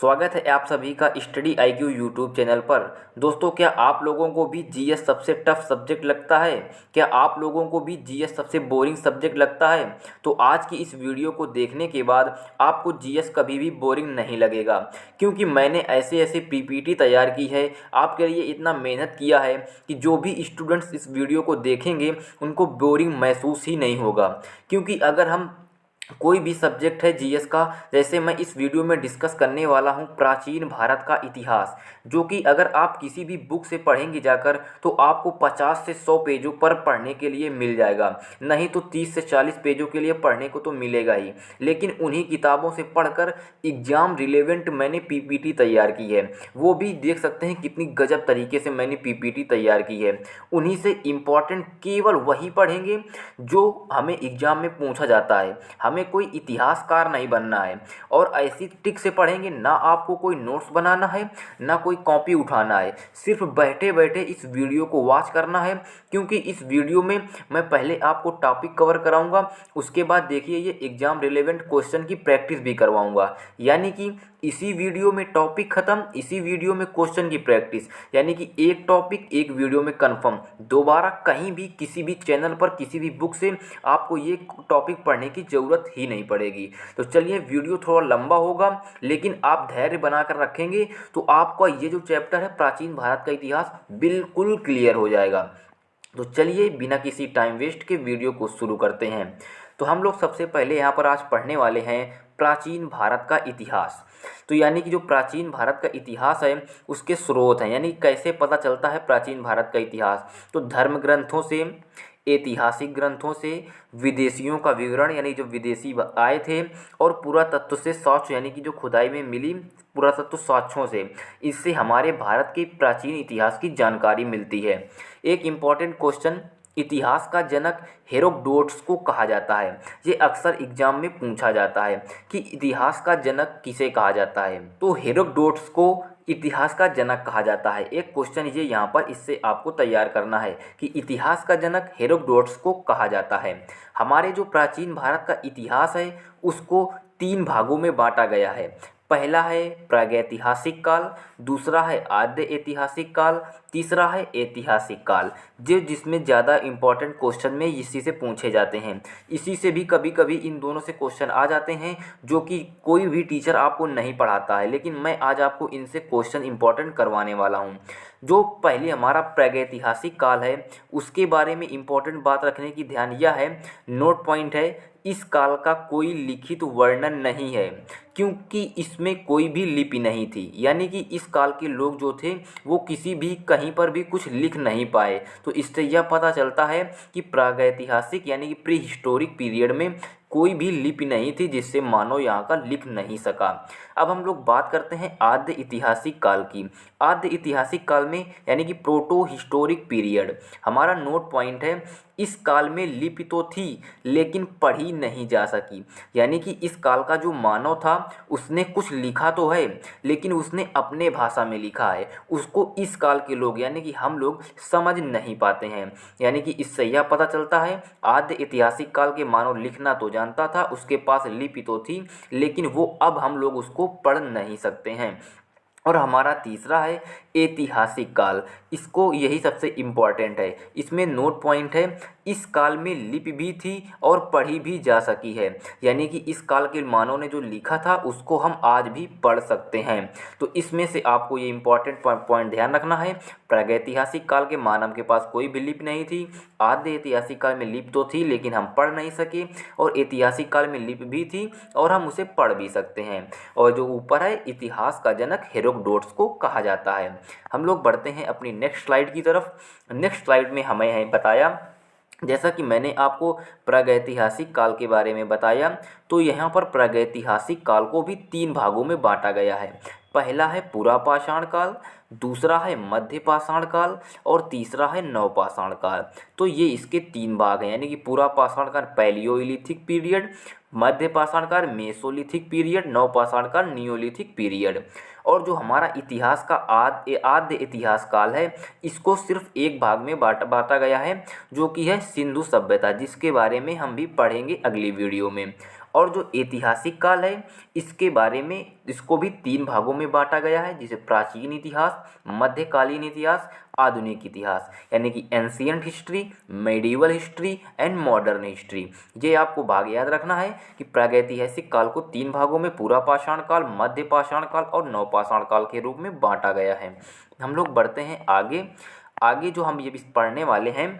स्वागत है आप सभी का स्टडी आईक्यू यूट्यूब चैनल पर। दोस्तों, क्या आप लोगों को भी जीएस सबसे टफ सब्जेक्ट लगता है? क्या आप लोगों को भी जीएस सबसे बोरिंग सब्जेक्ट लगता है? तो आज की इस वीडियो को देखने के बाद आपको जीएस कभी भी बोरिंग नहीं लगेगा, क्योंकि मैंने ऐसे ऐसे पीपीटी तैयार की है, आपके लिए इतना मेहनत किया है कि जो भी स्टूडेंट्स इस वीडियो को देखेंगे उनको बोरिंग महसूस ही नहीं होगा। क्योंकि अगर हम कोई भी सब्जेक्ट है जीएस का, जैसे मैं इस वीडियो में डिस्कस करने वाला हूं प्राचीन भारत का इतिहास, जो कि अगर आप किसी भी बुक से पढ़ेंगे जाकर तो आपको 50 से 100 पेजों पर पढ़ने के लिए मिल जाएगा, नहीं तो 30 से 40 पेजों के लिए पढ़ने को तो मिलेगा ही। लेकिन उन्हीं किताबों से पढ़कर एग्जाम रिलेवेंट मैंने पीपीटी तैयार की है, वो भी देख सकते हैं कितनी गजब तरीके से मैंने पीपीटी तैयार की है। उन्हीं से इम्पॉर्टेंट केवल वही पढ़ेंगे जो हमें एग्जाम में पूछा जाता है। हमें कोई इतिहासकार नहीं बनना है, और ऐसी ट्रिक से पढ़ेंगे, ना आपको कोई नोट्स बनाना है ना कोई कॉपी उठाना है, सिर्फ बैठे बैठे इस वीडियो को वॉच करना है। क्योंकि इस वीडियो में मैं पहले आपको टॉपिक कवर कराऊंगा, उसके बाद देखिए ये एग्जाम रिलेवेंट क्वेश्चन की प्रैक्टिस भी करवाऊंगा। यानी कि इसी वीडियो में टॉपिक ख़त्म, इसी वीडियो में क्वेश्चन की प्रैक्टिस, यानी कि एक टॉपिक एक वीडियो में कंफर्म। दोबारा कहीं भी किसी भी चैनल पर किसी भी बुक से आपको ये टॉपिक पढ़ने की ज़रूरत ही नहीं पड़ेगी। तो चलिए, वीडियो थोड़ा लंबा होगा, लेकिन आप धैर्य बनाकर रखेंगे तो आपका ये जो चैप्टर है प्राचीन भारत का इतिहास बिल्कुल क्लियर हो जाएगा। तो चलिए, बिना किसी टाइम वेस्ट के वीडियो को शुरू करते हैं। तो हम लोग सबसे पहले यहाँ पर आज पढ़ने वाले हैं प्राचीन भारत का इतिहास। तो यानी कि जो प्राचीन भारत का इतिहास है उसके स्रोत हैं, यानी कैसे पता चलता है प्राचीन भारत का इतिहास। तो धर्म ग्रंथों से, ऐतिहासिक ग्रंथों से, विदेशियों का विवरण यानी जो विदेशी आए थे, और पुरातत्व से, साक्ष्य यानी कि जो खुदाई में मिली पुरातत्व साक्ष्यों से, इससे हमारे भारत के प्राचीन इतिहास की जानकारी मिलती है। एक इम्पॉर्टेंट क्वेश्चन, इतिहास का जनक हेरोडोटस को कहा जाता है। ये अक्सर एग्जाम में पूछा जाता है कि इतिहास का जनक किसे कहा जाता है। तो हेरोडोटस को इतिहास का जनक कहा जाता है। एक क्वेश्चन ये यहाँ पर इससे आपको तैयार करना है कि इतिहास का जनक हेरोडोटस को कहा जाता है। हमारे जो प्राचीन भारत का इतिहास है उसको 3 भागों में बांटा गया है। पहला है प्रागैतिहासिक काल, दूसरा है आद्य ऐतिहासिक काल, तीसरा है ऐतिहासिक काल। जिसमें ज़्यादा इंपॉर्टेंट क्वेश्चन में इसी से पूछे जाते हैं। इसी से भी कभी कभी इन दोनों से क्वेश्चन आ जाते हैं जो कि कोई भी टीचर आपको नहीं पढ़ाता है, लेकिन मैं आज आपको इनसे क्वेश्चन इंपॉर्टेंट करवाने वाला हूँ। जो पहले हमारा प्रागैतिहासिक काल है उसके बारे में इंपॉर्टेंट बात रखने की ध्यान यह है, नोट पॉइंट है, इस काल का कोई लिखित वर्णन नहीं है, क्योंकि इसमें कोई भी लिपि नहीं थी। यानी कि इस काल के लोग जो थे वो किसी भी कहीं पर भी कुछ लिख नहीं पाए। तो इससे यह पता चलता है कि प्रागैतिहासिक यानी कि प्री हिस्टोरिक पीरियड में कोई भी लिपि नहीं थी जिससे मानव यहाँ का लिख नहीं सका। अब हम लोग बात करते हैं आद्य ऐतिहासिक काल की। आद्य ऐतिहासिक काल में यानी कि प्रोटो हिस्टोरिक पीरियड, हमारा नोट पॉइंट है, इस काल में लिपि तो थी लेकिन पढ़ी नहीं जा सकी। यानी कि इस काल का जो मानव था उसने कुछ लिखा तो है, लेकिन उसने अपने भाषा में लिखा है, उसको इस काल के लोग यानी कि हम लोग समझ नहीं पाते हैं। यानी कि इससे यह पता चलता है आद्य ऐतिहासिक काल के मानव लिखना तो जानता था, उसके पास लिपि तो थी, लेकिन वो अब हम लोग उसको पढ़ नहीं सकते हैं। और हमारा तीसरा है ऐतिहासिक काल, इसको यही सबसे इम्पॉर्टेंट है। इसमें नोट पॉइंट है, इस काल में लिपि भी थी और पढ़ी भी जा सकी है। यानी कि इस काल के मानव ने जो लिखा था उसको हम आज भी पढ़ सकते हैं। तो इसमें से आपको ये इम्पॉर्टेंट पॉइंट ध्यान रखना है, प्रागैतिहासिक काल के मानव के पास कोई भी लिपि नहीं थी, आद्य ऐतिहासिक काल में लिपि तो थी लेकिन हम पढ़ नहीं सके, और ऐतिहासिक काल में लिपि भी थी और हम उसे पढ़ भी सकते हैं। और जो ऊपर है, इतिहास का जनक हेरोडोटस को कहा जाता है। हम लोग बढ़ते हैं अपनी नेक्स्ट स्लाइड की तरफ। नेक्स्ट स्लाइड में हमें है बताया, जैसा कि मैंने आपको प्रागैतिहासिक काल के बारे में बताया, तो यहाँ पर प्रागैतिहासिक काल को भी 3 भागों में बांटा गया है। पहला है पुरापाषाण काल, दूसरा है मध्य पाषाण काल, और तीसरा है नवपाषाण काल। तो ये इसके 3 भाग हैं, यानी कि पुरापाषाण काल पैलियोलिथिक पीरियड, मध्य पाषाण काल मेसोलिथिक पीरियड, नवपाषाण काल नियोलिथिक पीरियड। और जो हमारा इतिहास का आद्य इतिहास काल है इसको सिर्फ एक भाग में बांटा गया है, जो कि है सिंधु सभ्यता, जिसके बारे में हम भी पढ़ेंगे अगली वीडियो में। और जो ऐतिहासिक काल है इसके बारे में इसको भी 3 भागों में बांटा गया है, जिसे प्राचीन इतिहास, मध्यकालीन इतिहास, आधुनिक इतिहास, यानी कि ancient history, medieval history and modern history. ये आपको भाग याद रखना है कि प्रागैतिहासिक काल को 3 भागों में पूरा पाषाण काल, मध्य पाषाण काल और नवपाषाण काल के रूप में बांटा गया है। हम लोग बढ़ते हैं आगे। आगे जो हम ये भी पढ़ने वाले हैं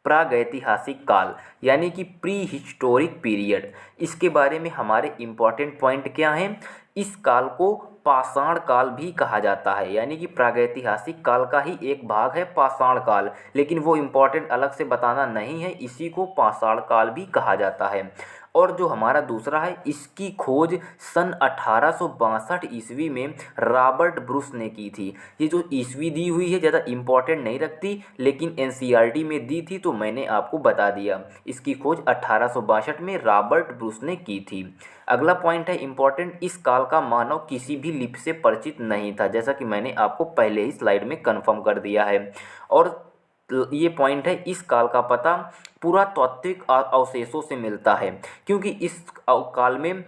प्रागैतिहासिक काल यानी कि प्री हिस्टोरिक पीरियड। इसके बारे में हमारे इम्पॉर्टेंट पॉइंट क्या हैं? इस काल को पाषाण काल भी कहा जाता है, यानी कि प्रागैतिहासिक काल का ही एक भाग है पाषाण काल, लेकिन वो इम्पॉर्टेंट अलग से बताना नहीं है, इसी को पाषाण काल भी कहा जाता है। और जो हमारा दूसरा है, इसकी खोज सन 1862 ईस्वी में रॉबर्ट ब्रूस ने की थी। ये जो ईस्वी दी हुई है ज़्यादा इम्पोर्टेंट नहीं रखती, लेकिन एनसीईआरटी में दी थी तो मैंने आपको बता दिया। इसकी खोज 1862 में रॉबर्ट ब्रूस ने की थी। अगला पॉइंट है इम्पॉर्टेंट, इस काल का मानव किसी भी लिपि से परिचित नहीं था, जैसा कि मैंने आपको पहले ही स्लाइड में कन्फर्म कर दिया है। और ये पॉइंट है, इस काल का पता पुरातात्विक अवशेषों से मिलता है, क्योंकि इस काल में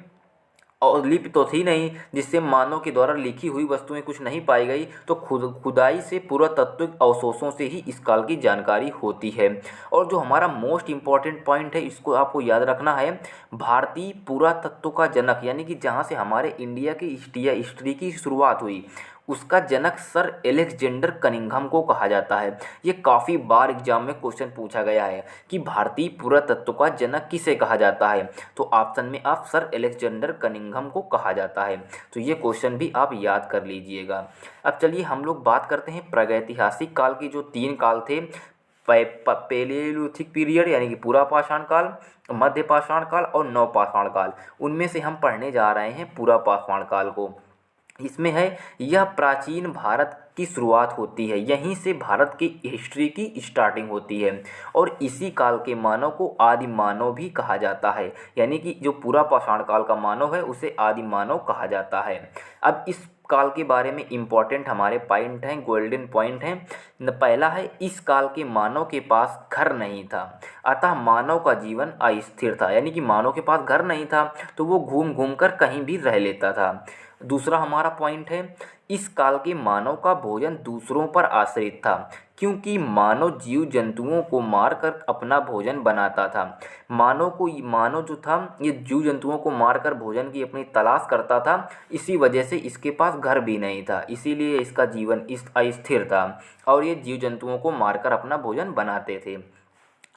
और लिपि तो थी नहीं जिससे मानव के द्वारा लिखी हुई वस्तुएं कुछ नहीं पाई गई, तो खुदाई से पुरातात्विक अवशेषों से ही इस काल की जानकारी होती है। और जो हमारा मोस्ट इम्पॉर्टेंट पॉइंट है, इसको आपको याद रखना है, भारतीय पुरातत्व का जनक यानी कि जहाँ से हमारे इंडिया की हिस्ट्री की शुरुआत हुई, उसका जनक सर एलेक्जेंडर कनिंघम को कहा जाता है। ये काफ़ी बार एग्जाम में क्वेश्चन पूछा गया है कि भारतीय पुरातत्व का जनक किसे कहा जाता है, तो ऑप्शन में आप सर एलेक्जेंडर कनिंघम को कहा जाता है। तो ये क्वेश्चन भी आप याद कर लीजिएगा। अब चलिए हम लोग बात करते हैं प्रागैतिहासिक काल की जो 3 काल थे, पेलियोलिथिक पीरियड यानी कि पूरा पाषाण काल, मध्य पाषाण काल और नवपाषाण काल। उनमें से हम पढ़ने जा रहे हैं पूरा पाषाण काल को। इसमें है, यह प्राचीन भारत की शुरुआत होती है, यहीं से भारत की हिस्ट्री की स्टार्टिंग होती है। और इसी काल के मानव को आदि मानव भी कहा जाता है, यानी कि जो पूरा पाषाण काल का मानव है उसे आदि मानव कहा जाता है। अब इस काल के बारे में इम्पॉर्टेंट हमारे पॉइंट हैं, गोल्डन पॉइंट हैं। पहला है, इस काल के मानव के पास घर नहीं था, अतः मानव का जीवन अस्थिर था, यानी कि मानव के पास घर नहीं था तो वो घूम घूम कर कहीं भी रह लेता था। दूसरा हमारा पॉइंट है, इस काल के मानव का भोजन दूसरों पर आश्रित था, क्योंकि मानव जीव जंतुओं को मारकर अपना भोजन बनाता था। मानव जो था ये जीव जंतुओं को मारकर भोजन की अपनी तलाश करता था, इसी वजह से इसके पास घर भी नहीं था, इसीलिए इसका जीवन अस्थिर था और ये जीव जंतुओं को मारकर अपना भोजन बनाते थे।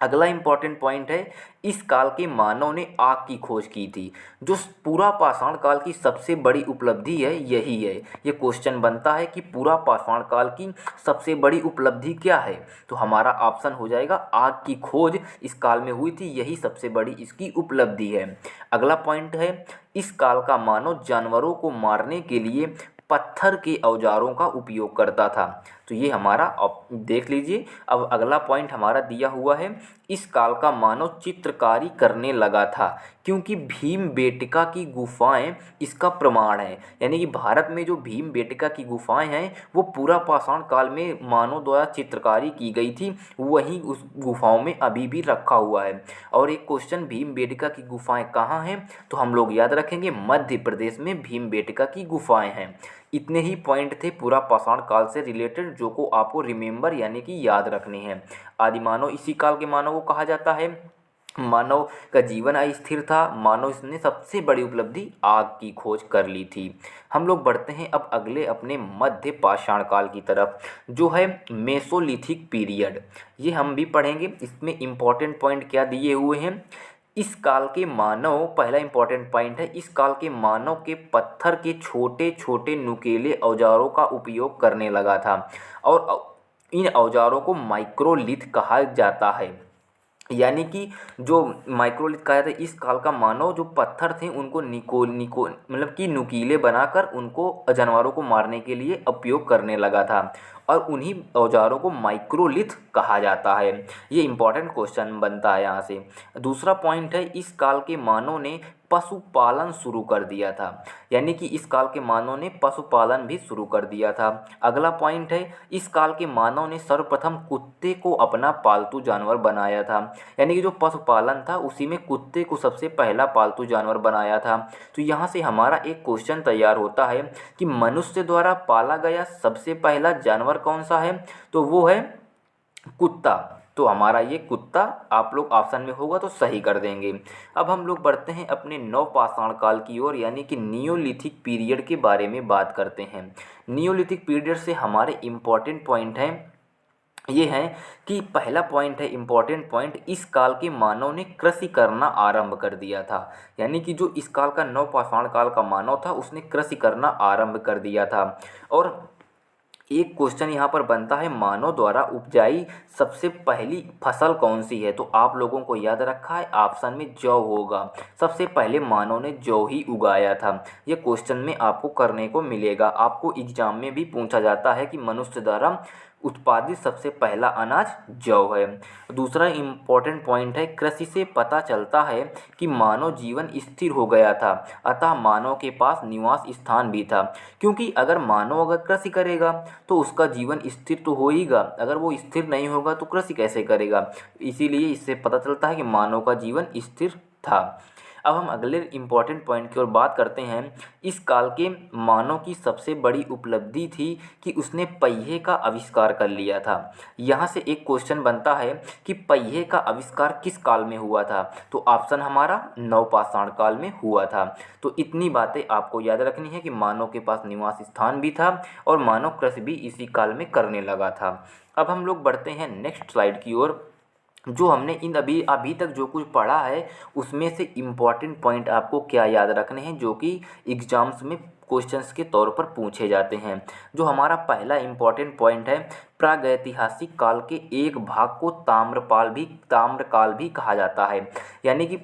अगला इम्पॉर्टेंट पॉइंट है, इस काल के मानव ने आग की खोज की थी, जो पूरा पाषाण काल की सबसे बड़ी उपलब्धि है यही है। ये क्वेश्चन बनता है कि पूरा पाषाण काल की सबसे बड़ी उपलब्धि क्या है, तो हमारा ऑप्शन हो जाएगा आग की खोज इस काल में हुई थी, यही सबसे बड़ी इसकी उपलब्धि है। अगला पॉइंट है, इस काल का मानव जानवरों को मारने के लिए पत्थर के औजारों का उपयोग करता था। तो ये हमारा देख लीजिए। अब अगला पॉइंट हमारा दिया हुआ है, इस काल का मानव चित्रकारी करने लगा था, क्योंकि भीमबेटका की गुफाएं इसका प्रमाण है, यानी कि भारत में जो भीमबेटका की गुफाएं हैं वो पूरा पाषाण काल में मानव द्वारा चित्रकारी की गई थी, वहीं उस गुफाओं में अभी भी रखा हुआ है। और एक क्वेश्चन, भीमबेटका की गुफाएं कहाँ हैं, तो हम लोग याद रखेंगे मध्य प्रदेश में भीमबेटका की गुफाएं हैं। इतने ही पॉइंट थे पूरा पाषाण काल से रिलेटेड, जो को आपको रिमेंबर यानी कि याद रखनी है। आदि मानव इसी काल के मानव को कहा जाता है। मानव का जीवन अस्थिर था, मानव इसने सबसे बड़ी उपलब्धि आग की खोज कर ली थी। हम लोग बढ़ते हैं अब अगले अपने मध्य पाषाण काल की तरफ, जो है मेसोलिथिक पीरियड। ये हम भी पढ़ेंगे। इसमें इम्पॉर्टेंट पॉइंट क्या दिए हुए हैं, इस काल के मानव, पहला इंपॉर्टेंट पॉइंट है, इस काल के मानव के पत्थर के छोटे छोटे नुकीले औजारों का उपयोग करने लगा था, और इन औजारों को माइक्रोलिथ कहा जाता है। यानी कि जो माइक्रोलिथ कहा जाता है, इस काल का मानव जो पत्थर थे उनको मतलब कि नुकीले बनाकर उनको जानवरों को मारने के लिए उपयोग करने लगा था, और उन्हीं औजारों को माइक्रोलिथ कहा जाता है। ये इंपॉर्टेंट क्वेश्चन बनता है यहाँ से। दूसरा पॉइंट है, इस काल के मानव ने पशुपालन शुरू कर दिया था। यानी कि इस काल के मानव ने पशुपालन भी शुरू कर दिया था। अगला पॉइंट है, इस काल के मानव ने सर्वप्रथम कुत्ते को अपना पालतू जानवर बनाया था। यानी कि जो पशुपालन था उसी में कुत्ते को सबसे पहला पालतू जानवर बनाया था। तो यहाँ से हमारा एक क्वेश्चन तैयार होता है कि मनुष्य द्वारा पाला गया सबसे पहला जानवर कौन सा है, तो वो है कुत्ता। तो हमारा ये कुत्ता आप लोग ऑप्शन में होगा तो सही कर देंगे। अब हम लोग बढ़ते हैं अपने नवपाषाण काल की ओर, यानी कि नियोलिथिक पीरियड के बारे में बात करते हैं। नियोलिथिक पीरियड से हमारे इम्पॉर्टेंट पॉइंट हैं ये है कि पहला पॉइंट है इम्पॉर्टेंट पॉइंट, इस काल के मानव ने कृषि करना आरंभ कर दिया था। यानी कि जो इस काल का नवपाषाण काल का मानव था उसने कृषि करना आरंभ कर दिया था। और एक क्वेश्चन यहाँ पर बनता है, मानव द्वारा उपजाई सबसे पहली फसल कौन सी है, तो आप लोगों को याद रखा है ऑप्शन में जौ होगा। सबसे पहले मानव ने जौ ही उगाया था। ये क्वेश्चन में आपको करने को मिलेगा, आपको एग्जाम में भी पूछा जाता है कि मनुष्य द्वारा उत्पादित सबसे पहला अनाज जौ है। दूसरा इम्पॉर्टेंट पॉइंट है, कृषि से पता चलता है कि मानव जीवन स्थिर हो गया था, अतः मानव के पास निवास स्थान भी था। क्योंकि अगर मानव अगर कृषि करेगा तो उसका जीवन स्थिर तो होएगा, अगर वो स्थिर नहीं होगा तो कृषि कैसे करेगा। इसीलिए इससे पता चलता है कि मानव का जीवन स्थिर था। अब हम अगले इम्पॉर्टेंट पॉइंट की ओर बात करते हैं। इस काल के मानव की सबसे बड़ी उपलब्धि थी कि उसने पहिए का आविष्कार कर लिया था। यहाँ से एक क्वेश्चन बनता है कि पहिए का आविष्कार किस काल में हुआ था, तो ऑप्शन हमारा नवपाषाण काल में हुआ था। तो इतनी बातें आपको याद रखनी है कि मानव के पास निवास स्थान भी था और मानव कृषि भी इसी काल में करने लगा था। अब हम लोग बढ़ते हैं नेक्स्ट स्लाइड की ओर। जो हमने इन अभी तक जो कुछ पढ़ा है उसमें से इम्पॉर्टेंट पॉइंट आपको क्या याद रखने हैं जो कि एग्जाम्स में क्वेश्चंस के तौर पर पूछे जाते हैं। जो हमारा पहला इम्पॉर्टेंट पॉइंट है, प्रागैतिहासिक काल के एक भाग को ताम्रकाल भी कहा जाता है। यानी कि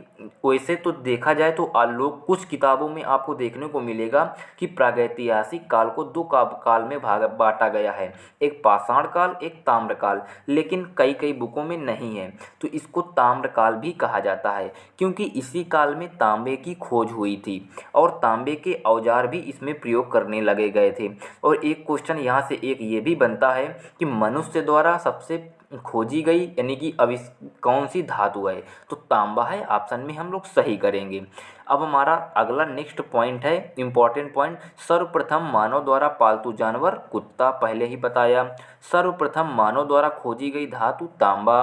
वैसे तो देखा जाए तो लोग कुछ किताबों में आपको देखने को मिलेगा कि प्रागैतिहासिक काल को दो काल में बांटा गया है, एक पाषाण काल एक ताम्रकाल, लेकिन कई कई बुकों में नहीं है। तो इसको ताम्रकाल भी कहा जाता है क्योंकि इसी काल में तांबे की खोज हुई थी और तांबे के औजार भी इसमें प्रयोग करने लगे गए थे। और एक क्वेश्चन यहाँ से एक ये भी बनता है कि मनुष्य द्वारा सबसे खोजी गई यानी कि कौन सी धातु है, तो तांबा है, ऑप्शन में हम लोग सही करेंगे। अब हमारा अगला नेक्स्ट पॉइंट है इम्पॉर्टेंट पॉइंट, सर्वप्रथम मानव द्वारा पालतू जानवर कुत्ता, पहले ही बताया। सर्वप्रथम मानव द्वारा खोजी गई धातु तांबा।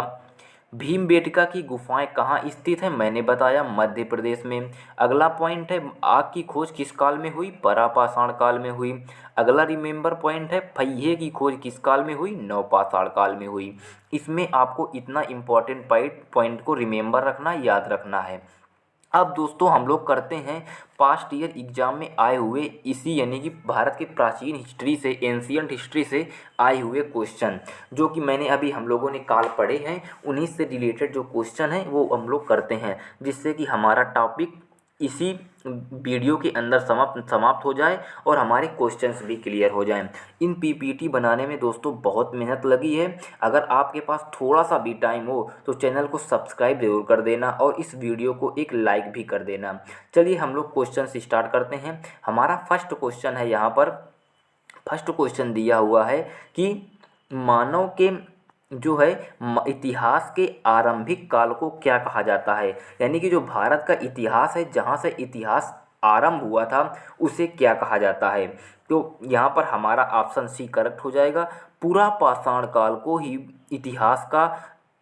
भीमबेटका की गुफाएं कहाँ स्थित हैं, मैंने बताया मध्य प्रदेश में। अगला पॉइंट है, आग की खोज किस काल में हुई, परापाषाण काल में हुई। अगला रिमेंबर पॉइंट है, पहिए की खोज किस काल में हुई, नवपाषाण काल में हुई। इसमें आपको इतना इम्पॉर्टेंट पॉइंट को रिमेंबर रखना, याद रखना है। अब दोस्तों हम लोग करते हैं पास्ट ईयर एग्जाम में आए हुए इसी यानी कि भारत के प्राचीन हिस्ट्री से, एंशियंट हिस्ट्री से आए हुए क्वेश्चन, जो कि मैंने अभी हम लोगों ने काल पढ़े हैं, उन्हीं से रिलेटेड जो क्वेश्चन हैं वो हम लोग करते हैं, जिससे कि हमारा टॉपिक इसी वीडियो के अंदर समाप्त हो जाए और हमारे क्वेश्चंस भी क्लियर हो जाएं। इन पीपीटी बनाने में दोस्तों बहुत मेहनत लगी है। अगर आपके पास थोड़ा सा भी टाइम हो तो चैनल को सब्सक्राइब ज़रूर कर देना और इस वीडियो को एक लाइक भी कर देना। चलिए हम लोग क्वेश्चन स्टार्ट करते हैं। हमारा फर्स्ट क्वेश्चन है, यहाँ पर फर्स्ट क्वेश्चन दिया हुआ है कि मानव के जो है इतिहास के आरंभिक काल को क्या कहा जाता है। यानी कि जो भारत का इतिहास है, जहाँ से इतिहास आरंभ हुआ था, उसे क्या कहा जाता है। तो यहाँ पर हमारा ऑप्शन सी करेक्ट हो जाएगा। पुरापाषाण काल को ही इतिहास का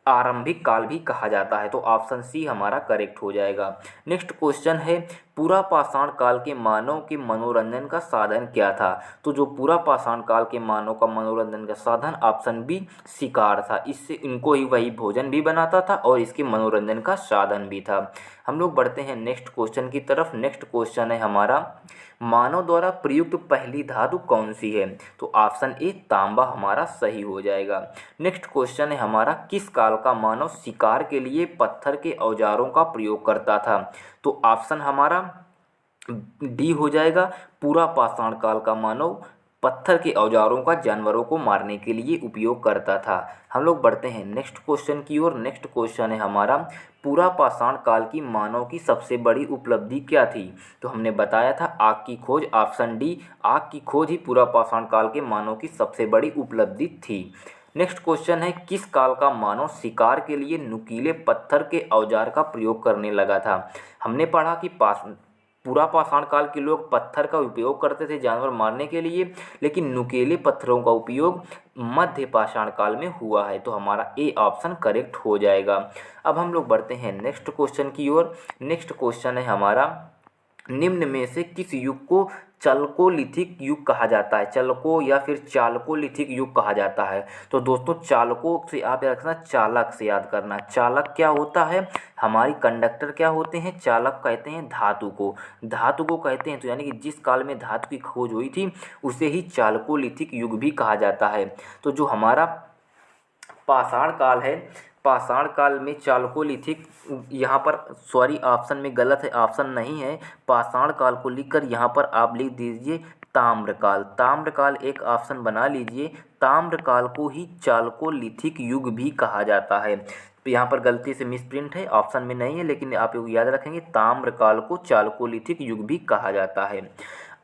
आरंभिक काल भी कहा जाता है, तो ऑप्शन सी हमारा करेक्ट हो जाएगा। नेक्स्ट क्वेश्चन है, पुरापाषाण काल के मानव के मनोरंजन का साधन क्या था। तो जो पुरापाषाण काल के मानव का मनोरंजन का साधन ऑप्शन बी शिकार था। इससे इनको ही वही भोजन भी बनाता था और इसके मनोरंजन का साधन भी था। हम लोग बढ़ते हैं नेक्स्ट क्वेश्चन की तरफ। नेक्स्ट क्वेश्चन है हमारा, मानव द्वारा प्रयुक्त पहली धातु कौन सी है, तो ऑप्शन ए तांबा हमारा सही हो जाएगा। नेक्स्ट क्वेश्चन है हमारा, किस काल का मानव शिकार के लिए पत्थर के औजारों का प्रयोग करता था, तो ऑप्शन हमारा डी हो जाएगा। पुरापाषाण काल का मानव पत्थर के औजारों का जानवरों को मारने के लिए उपयोग करता था। हम लोग बढ़ते हैं नेक्स्ट क्वेश्चन की ओर। नेक्स्ट क्वेश्चन है हमारा, पूरा पाषाण काल की मानव की सबसे बड़ी उपलब्धि क्या थी? तो हमने बताया था आग की खोज, ऑप्शन डी, आग की खोज ही पूरा पाषाण काल के मानव की सबसे बड़ी उपलब्धि थी। नेक्स्ट क्वेश्चन है, किस काल का मानव शिकार के लिए नुकीले पत्थर के औजार का प्रयोग करने लगा था? हमने पढ़ा कि पूरा पाषाण काल के लोग पत्थर का उपयोग करते थे जानवर मारने के लिए, लेकिन नुकीले पत्थरों का उपयोग मध्य पाषाण काल में हुआ है। तो हमारा ए ऑप्शन करेक्ट हो जाएगा। अब हम लोग बढ़ते हैं नेक्स्ट क्वेश्चन की ओर। नेक्स्ट क्वेश्चन है हमारा, निम्न में से किस युग को चल्कोलिथिक युग कहा जाता है? चल्को या फिर चालकोलिथिक युग कहा जाता है। तो दोस्तों चालको से आप याद रखना, चालक से याद करना। चालक क्या होता है? हमारी कंडक्टर क्या होते हैं? चालक कहते हैं धातु को, धातु को कहते हैं। तो यानी कि जिस काल में धातु की खोज हुई थी उसे ही चालकोलिथिक युग भी कहा जाता है। तो जो हमारा पाषाण काल है, पाषाण काल में चालकोलिथिक, यहाँ पर सॉरी ऑप्शन में गलत है, ऑप्शन नहीं है। पाषाण काल को लिखकर यहाँ पर आप लिख दीजिए ताम्रकाल। ताम्रकाल एक ऑप्शन बना लीजिए। ताम्रकाल को ही चालकोलिथिक युग भी कहा जाता है। तो यहाँ पर गलती से मिसप्रिंट है, ऑप्शन में नहीं है, लेकिन आप याद रखेंगे ताम्रकाल को चालकोलिथिक युग भी कहा जाता है।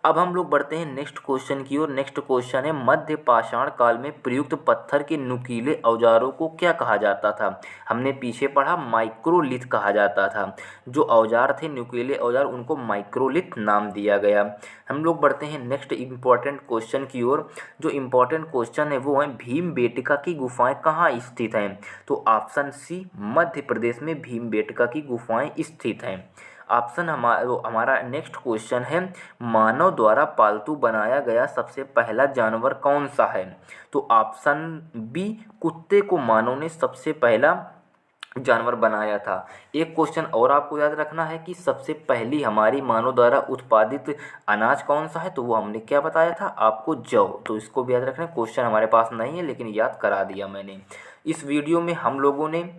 अब हम लोग बढ़ते हैं नेक्स्ट क्वेश्चन की ओर। नेक्स्ट क्वेश्चन है, मध्य पाषाण काल में प्रयुक्त पत्थर के नुकीले औजारों को क्या कहा जाता था? हमने पीछे पढ़ा माइक्रोलिथ कहा जाता था। जो औजार थे नुकीले औजार, उनको माइक्रोलिथ नाम दिया गया। हम लोग बढ़ते हैं नेक्स्ट इम्पॉर्टेंट क्वेश्चन की ओर। जो इम्पॉर्टेंट क्वेश्चन है वो है, भीमबेटका की गुफाएं कहाँ स्थित हैं? तो ऑप्शन सी, मध्य प्रदेश में भीमबेटका की गुफाएं स्थित हैं। ऑप्शन हमारा नेक्स्ट क्वेश्चन है, मानव द्वारा पालतू बनाया गया सबसे पहला जानवर कौन सा है? तो ऑप्शन बी, कुत्ते को मानव ने सबसे पहला जानवर बनाया था। एक क्वेश्चन और आपको याद रखना है कि सबसे पहली हमारी मानव द्वारा उत्पादित अनाज कौन सा है? तो वो हमने क्या बताया था आपको, जौ। तो इसको भी याद रखना। क्वेश्चन हमारे पास नहीं है लेकिन याद करा दिया मैंने। इस वीडियो में हम लोगों ने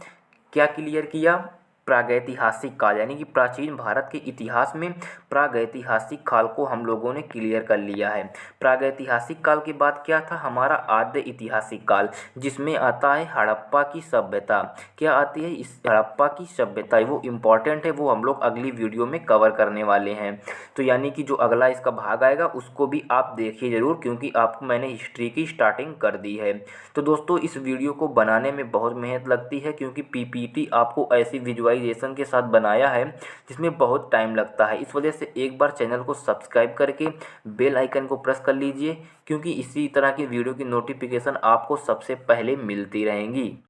क्या क्लियर किया? प्रागैतिहासिक काल, यानी कि प्राचीन भारत के इतिहास में प्रागैतिहासिक काल को हम लोगों ने क्लियर कर लिया है। प्रागैतिहासिक काल के बाद क्या था? हमारा आद्य ऐतिहासिक काल, जिसमें आता है हड़प्पा की सभ्यता। क्या आती है? इस हड़प्पा की सभ्यता, वो इम्पॉर्टेंट है, वो हम लोग अगली वीडियो में कवर करने वाले हैं। तो यानी कि जो अगला इसका भाग आएगा उसको भी आप देखिए ज़रूर, क्योंकि आपको मैंने हिस्ट्री की स्टार्टिंग कर दी है। तो दोस्तों इस वीडियो को बनाने में बहुत मेहनत लगती है, क्योंकि पीपीटी आपको ऐसी विजुअलाइजेशन के साथ बनाया है जिसमें बहुत टाइम लगता है। इस वजह से एक बार चैनल को सब्सक्राइब करके बेल आइकन को प्रेस कर लीजिए, क्योंकि इसी तरह की वीडियो की नोटिफिकेशन आपको सबसे पहले मिलती रहेंगी।